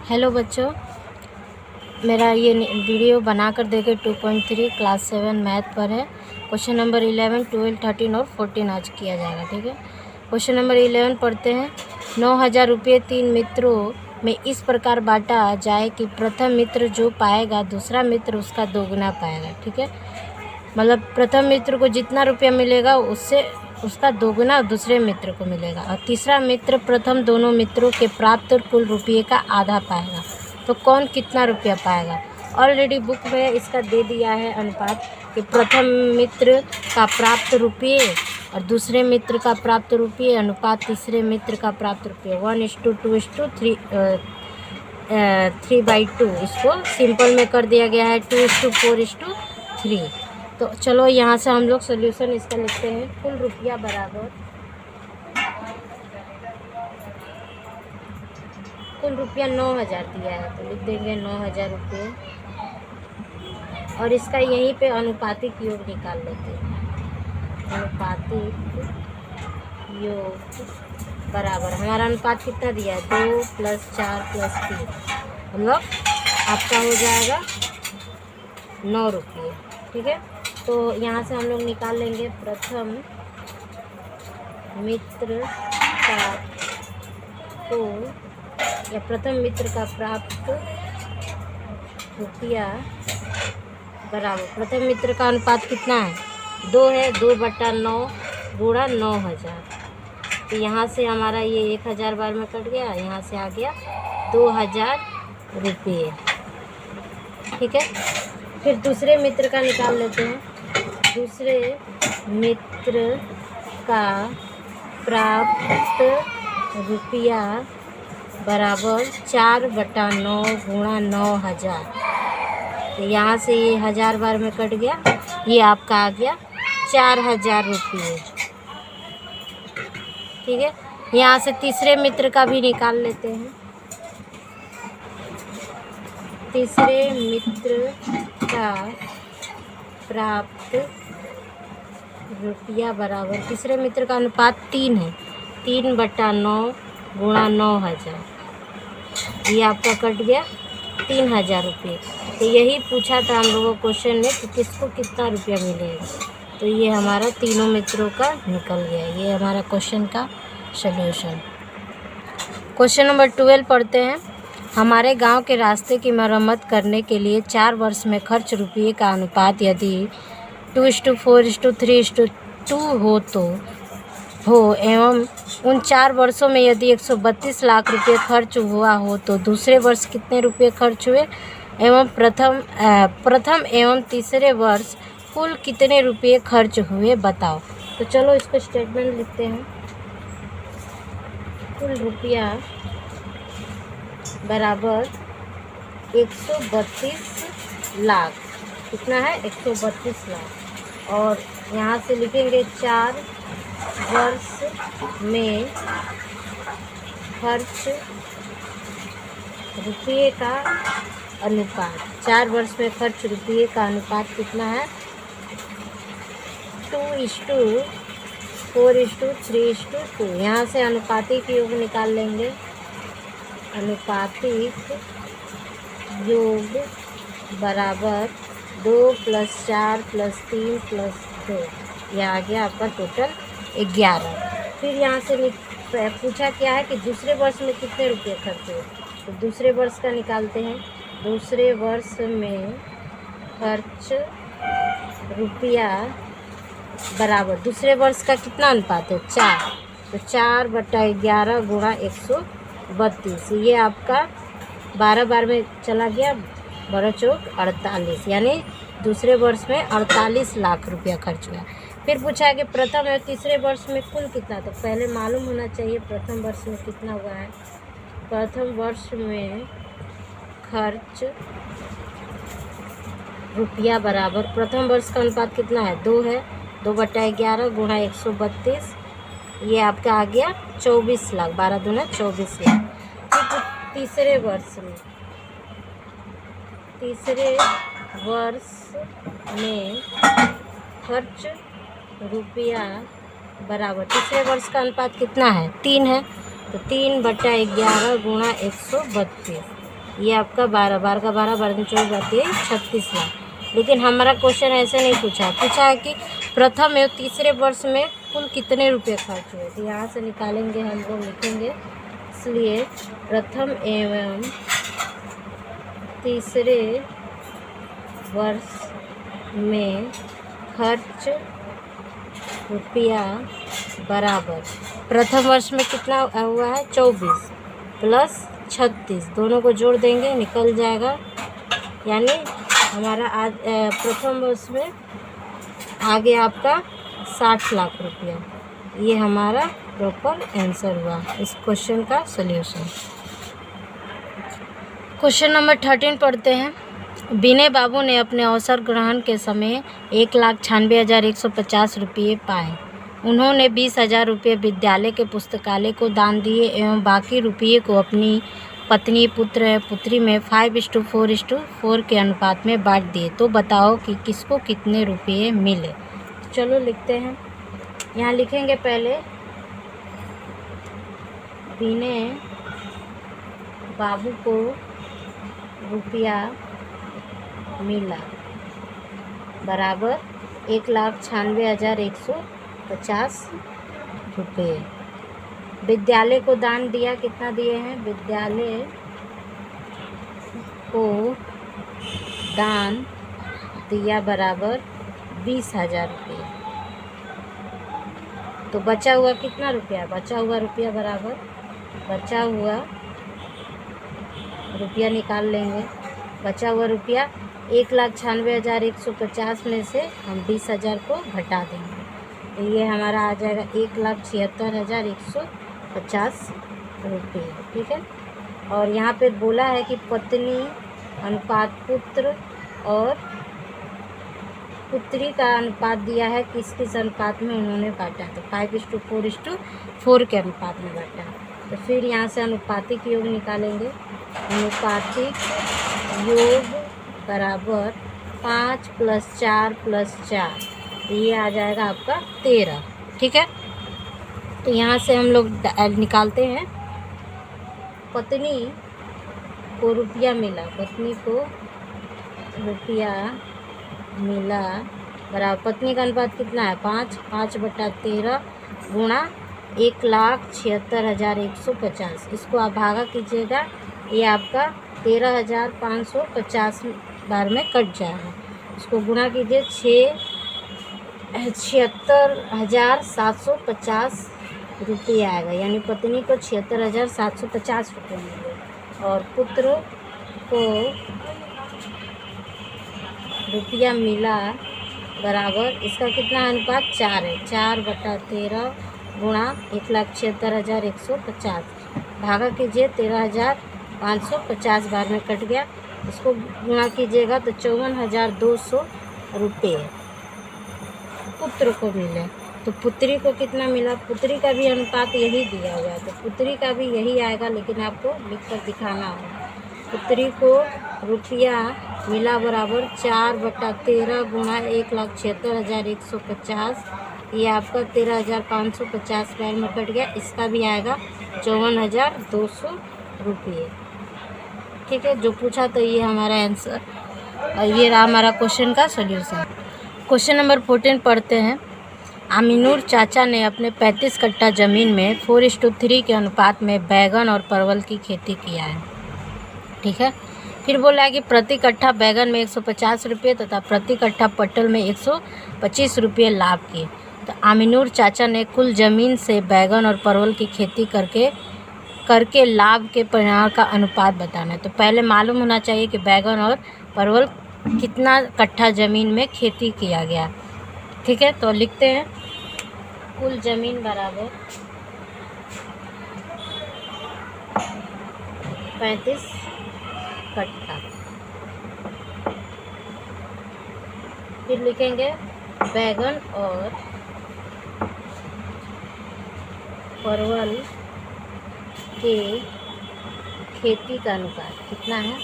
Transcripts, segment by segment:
Hello बच्चों, मेरा ये वीडियो बनाकर देखे 2.3 क्लास 7 मैथ पर है। क्वेश्चन नंबर 11, 12, 13 और 14 आज किया जाएगा। ठीक है, क्वेश्चन नंबर 11 पढ़ते हैं। 9,000 रुपये 3 मित्रों में इस प्रकार बांटा जाए कि प्रथम मित्र जो पाएगा दूसरा मित्र उसका दोगुना पाएगा। ठीक है, मतलब प्रथम मित्र को जितना रुपया मिलेगा उससे उसका दोगुना दूसरे मित्र को मिलेगा, और तीसरा मित्र प्रथम दोनों मित्रों के प्राप्त कुल रुपये का आधा पाएगा। तो कौन कितना रुपया पाएगा? ऑलरेडी बुक में इसका दे दिया है अनुपात कि प्रथम मित्र का प्राप्त रुपये और दूसरे मित्र का प्राप्त रुपये अनुपात तीसरे मित्र का प्राप्त रुपये 1:2:3 3/2। इसको सिंपल में कर दिया गया है 2:4:3। तो चलो यहाँ से हम लोग सोल्यूशन इसका लिखते हैं। कुल रुपया बराबर कुल रुपया 9,000 दिया है, तो लिख देंगे 9,000 रुपये, और इसका यहीं पे अनुपातिक योग निकाल लेते हैं। अनुपातिक योग बराबर हमारा अनुपात कितना दिया है? 2 + 4 + 3, हम लोग आपका हो जाएगा 9 रुपये। ठीक है, तो यहाँ से हम लोग निकाल लेंगे प्रथम मित्र का को या प्रथम मित्र का प्राप्त रुपया बराबर प्रथम मित्र का अनुपात कितना है? 2 है। 2/9 गुणा 9,000। तो यहाँ से हमारा ये 1,000 बार में कट गया, यहाँ से आ गया 2,000 रुपये। ठीक है, फिर दूसरे मित्र का निकाल लेते हैं। दूसरे मित्र का प्राप्त रुपया बराबर 4/9 गुणा 9,000। तो यहाँ से ये 1,000 बार में कट गया, ये आपका आ गया 4,000 रुपये। ठीक है, यहाँ से तीसरे मित्र का भी निकाल लेते हैं। तीसरे मित्र का प्राप्त रुपया बराबर तीसरे मित्र का अनुपात 3 है। 3/9 गुणा 9,000, ये आपका कट गया 3,000 रुपये। तो यही पूछा था हम लोगों को क्वेश्चन में कि किसको कितना रुपया मिलेगा। तो ये हमारा तीनों मित्रों का निकल गया। ये हमारा क्वेश्चन का सल्यूशन। क्वेश्चन नंबर 12 पढ़ते हैं। हमारे गांव के रास्ते की मरम्मत करने के लिए 4 वर्ष में खर्च रुपये का अनुपात यदि 2:4:3:2 हो एवं उन 4 वर्षों में यदि 132 लाख रुपये खर्च हुआ हो तो दूसरे वर्ष कितने रुपये खर्च हुए एवं प्रथम एवं तीसरे वर्ष कुल कितने रुपये खर्च हुए बताओ। तो चलो इसको स्टेटमेंट लिखते हैं। कुल रुपया बराबर 132 लाख। कितना है? 132 लाख। और यहाँ से लिखेंगे 4 वर्ष में खर्च रुपये का अनुपात। 4 वर्ष में खर्च रुपये का अनुपात कितना है? 2:4:3:2। यहाँ से अनुपातिक योग निकाल लेंगे। अनुपातिक योग बराबर 2 + 4 + 3 + 2, यह आ गया आपका टोटल 11। फिर यहाँ से पूछा क्या है कि दूसरे वर्ष में कितने रुपये खर्च हुए। तो दूसरे वर्ष का निकालते हैं। दूसरे वर्ष में खर्च रुपया बराबर दूसरे वर्ष का कितना अनुपात है? 4। तो 4/11 गुणा 132, ये आपका 12 बार में चला गया, 12 चौक 48, यानी दूसरे वर्ष में 48 लाख रुपया खर्च हुआ। फिर पूछा कि प्रथम और तीसरे वर्ष में कुल कितना। तो पहले मालूम होना चाहिए प्रथम वर्ष में कितना हुआ है। प्रथम वर्ष में खर्च रुपया बराबर प्रथम वर्ष का अनुपात कितना है? 2 है। 2/11 गुणा 132, ये आपका आ गया 24 लाख। 12 दूना 24 लाख। फिर तीसरे वर्ष में खर्च रुपया बराबर तीसरे वर्ष का अनुपात कितना है? 3 है। तो 3/11 गुणा 132, ये आपका 12, 12 का 12, 12 24 जाती है 36 लाख। लेकिन हमारा क्वेश्चन ऐसे नहीं पूछा है कि प्रथम एवं तीसरे वर्ष में कुल कितने रुपये खर्च हुए। तो यहाँ से निकालेंगे, हम लोग लिखेंगे, इसलिए प्रथम एवं तीसरे वर्ष में खर्च रुपया बराबर, प्रथम वर्ष में कितना हुआ है 24 प्लस 36, दोनों को जोड़ देंगे, निकल जाएगा। यानी हमारा आज प्रथम वर्ष में आ गया आपका 60 लाख रुपया। ये हमारा प्रॉपर आंसर हुआ इस क्वेश्चन का सॉल्यूशन। क्वेश्चन नंबर 13 पढ़ते हैं। विनय बाबू ने अपने अवसर ग्रहण के समय 1,96,150 रुपये पाए। उन्होंने 20,000 रुपये विद्यालय के पुस्तकालय को दान दिए एवं बाकी रुपये को अपनी पत्नी, पुत्र या पुत्री में 5:4:4 के अनुपात में बांट दिए। तो बताओ कि किसको कितने रुपये मिले। चलो लिखते हैं। यहाँ लिखेंगे पहले विनय बाबू को रुपया मिला बराबर 1,96,150 रुपये। विद्यालय को दान दिया, कितना दिए हैं, विद्यालय को दान दिया बराबर 20,000 रुपये। तो बचा हुआ कितना रुपया, बचा हुआ रुपया बराबर, बचा हुआ रुपया निकाल लेंगे। बचा हुआ रुपया 1,96,150 में से हम 20,000 को घटा देंगे, तो ये हमारा आ जाएगा 1,76,150 रुपये। ठीक है। और यहाँ पे बोला है कि पत्नी अनुपात पुत्र और पुत्री का अनुपात दिया है, किस किस अनुपात में उन्होंने बांटा, तो 5:4:4 के अनुपात में बांटा। तो फिर यहाँ से अनुपातिक योग निकालेंगे। अनुपातिक योग बराबर 5 + 4 + 4, ये आ जाएगा आपका 13। ठीक है। तो यहाँ से हम लोग निकालते हैं। पत्नी को रुपया मिला, पत्नी को रुपया मिला बराबर, पत्नी का अनुपात कितना है 5/13 गुणा 1,76,150। इसको आप भागा कीजिएगा, ये आपका 13,550 बार में कट जाएगा। इसको गुणा कीजिए, 76,750 रुपये आएगा। यानी पत्नी को 76,750 रुपये मिले और पुत्र को रुपया मिला बराबर, इसका कितना अनुपात 4 है, 4/13 गुणा 1,76,150 भागा कीजिए, 13,550 बार में कट गया। इसको गुणा कीजिएगा तो 54,200 रुपये पुत्र को मिले। तो पुत्री को कितना मिला, पुत्री का भी अनुपात यही दिया हुआ है, तो पुत्री का भी यही आएगा, लेकिन आपको लिख कर दिखाना होगा। पुत्री को रुपया मिला बराबर 4/13 गुणा 1,76,150, ये आपका 13,550 बार में कट गया। इसका भी आएगा 54,200 रुपये। ठीक है, जो पूछा तो ये हमारा आंसर, और ये रहा हमारा क्वेश्चन का सॉल्यूशन। क्वेश्चन नंबर 14 पढ़ते हैं। आमिनूर चाचा ने अपने 35 कट्ठा ज़मीन में 4:3 के अनुपात में बैगन और परवल की खेती किया है। ठीक है। फिर बोला है कि प्रति कट्ठा बैगन में 150 रुपये तथा प्रति कट्ठा पटल में 125 रुपये लाभ किए। तो आमिनूर चाचा ने कुल ज़मीन से बैगन और परवल की खेती करके लाभ के परिणाम का अनुपात बताना है। तो पहले मालूम होना चाहिए कि बैगन और परवल कितना कट्ठा ज़मीन में खेती किया गया। ठीक है, तो लिखते हैं कुल ज़मीन बराबर 35 कट्ठा। फिर लिखेंगे बैगन और परवल के खेती का अनुपात कितना है,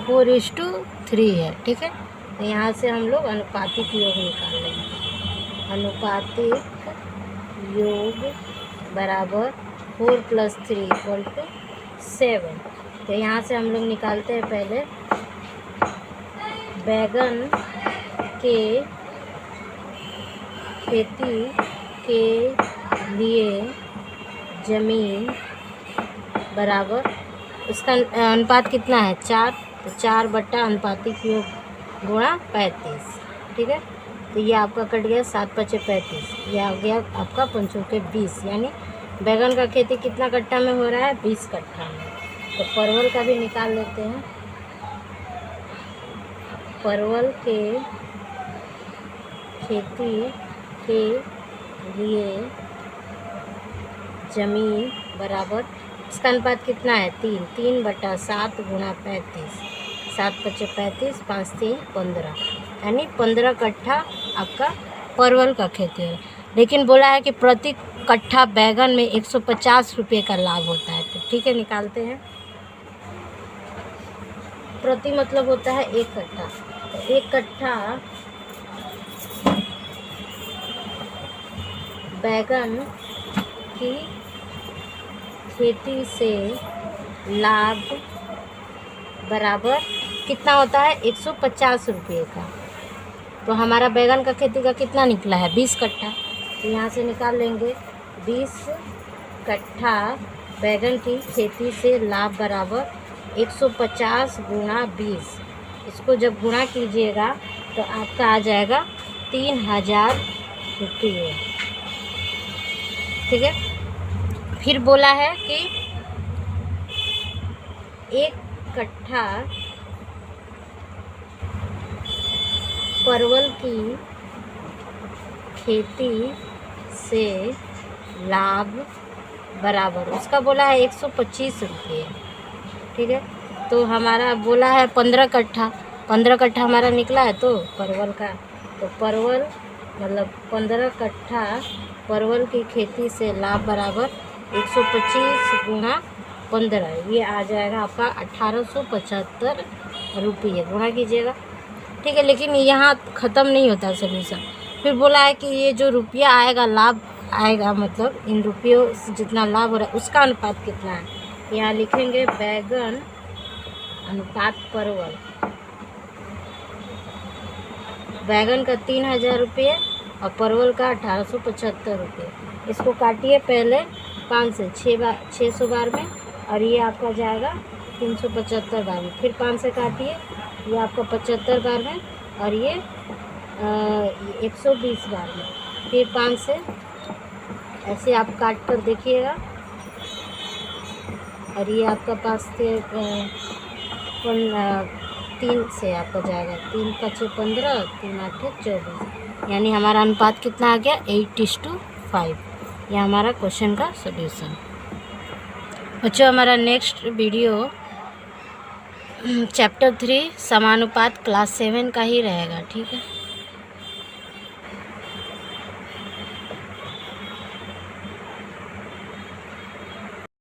4:3 है। ठीक है, तो यहाँ से हम लोग अनुपातिक योग निकाल लेंगे। अनुपातिक योग बराबर 4 + 3 = 7। तो यहाँ से हम लोग निकालते हैं पहले बैगन के खेती के लिए ज़मीन बराबर, उसका अनुपात कितना है 4, तो 4 बटा अनुपातिक योग गुणा 35। ठीक है, तो ये आपका कट गया 7 × 5 = 35, ये आ गया आपका 5 × 20, यानी बैगन का खेती कितना कट्ठा में हो रहा है 20 कट्ठा में। तो परवल का भी निकाल लेते हैं। परवल के खेती के लिए ज़मीन बराबर, इसका अनुपात कितना है 3 बटा 7 गुणा 35, 7 × 5 = 35, 5 × 3 = 15, यानी 15 कट्ठा आपका परवल का खेती है। लेकिन बोला है कि प्रति कट्ठा बैगन में 150 रुपये का लाभ होता है। तो ठीक है, निकालते हैं। प्रति मतलब होता है 1 कट्ठा, तो 1 कट्ठा बैगन की खेती से लाभ बराबर कितना होता है 150 रुपये का। तो हमारा बैगन का खेती का कितना निकला है 20 कट्ठा, तो यहाँ से निकाल लेंगे 20 कट्ठा बैगन की खेती से लाभ बराबर 150 × 20। इसको जब गुणा कीजिएगा तो आपका आ जाएगा 3000 रुपये। ठीक है, फिर बोला है कि 1 कट्ठा परवल की खेती से लाभ बराबर, उसका बोला है 125 रुपये। ठीक है, तो हमारा बोला है 15 कट्ठा, 15 कट्ठा हमारा निकला है तो परवल का, तो परवल मतलब 15 कट्ठा परवल की खेती से लाभ बराबर 125 × 15, ये आ जाएगा आपका 1875 रुपये। गुणा कीजिएगा। ठीक है, लेकिन यहाँ ख़त्म नहीं होता सॉल्यूशन। फिर बोला है कि ये जो रुपया आएगा, लाभ आएगा, मतलब इन रुपयों से जितना लाभ हो रहा है उसका अनुपात कितना है। यहाँ लिखेंगे बैगन अनुपात परवल। बैगन का 3000 रुपये और परवल का 1875 रुपये। इसको काटिए पहले 5 से 600 बार में, और ये आपका जाएगा 375 बार में। फिर 5 से काटिए, ये आपका 75 बार में, और ये 120 बार में। फिर 5 से ऐसे आप काट कर देखिएगा, और ये आपका पास 3 से आपका जाएगा 3 × 5 = 15, 3 × 8 = 24, यानी हमारा अनुपात कितना आ गया 8:5। यह हमारा क्वेश्चन का सॉल्यूशन। बच्चों, हमारा नेक्स्ट वीडियो चैप्टर 3 समानुपात क्लास 7 का ही रहेगा। ठीक है।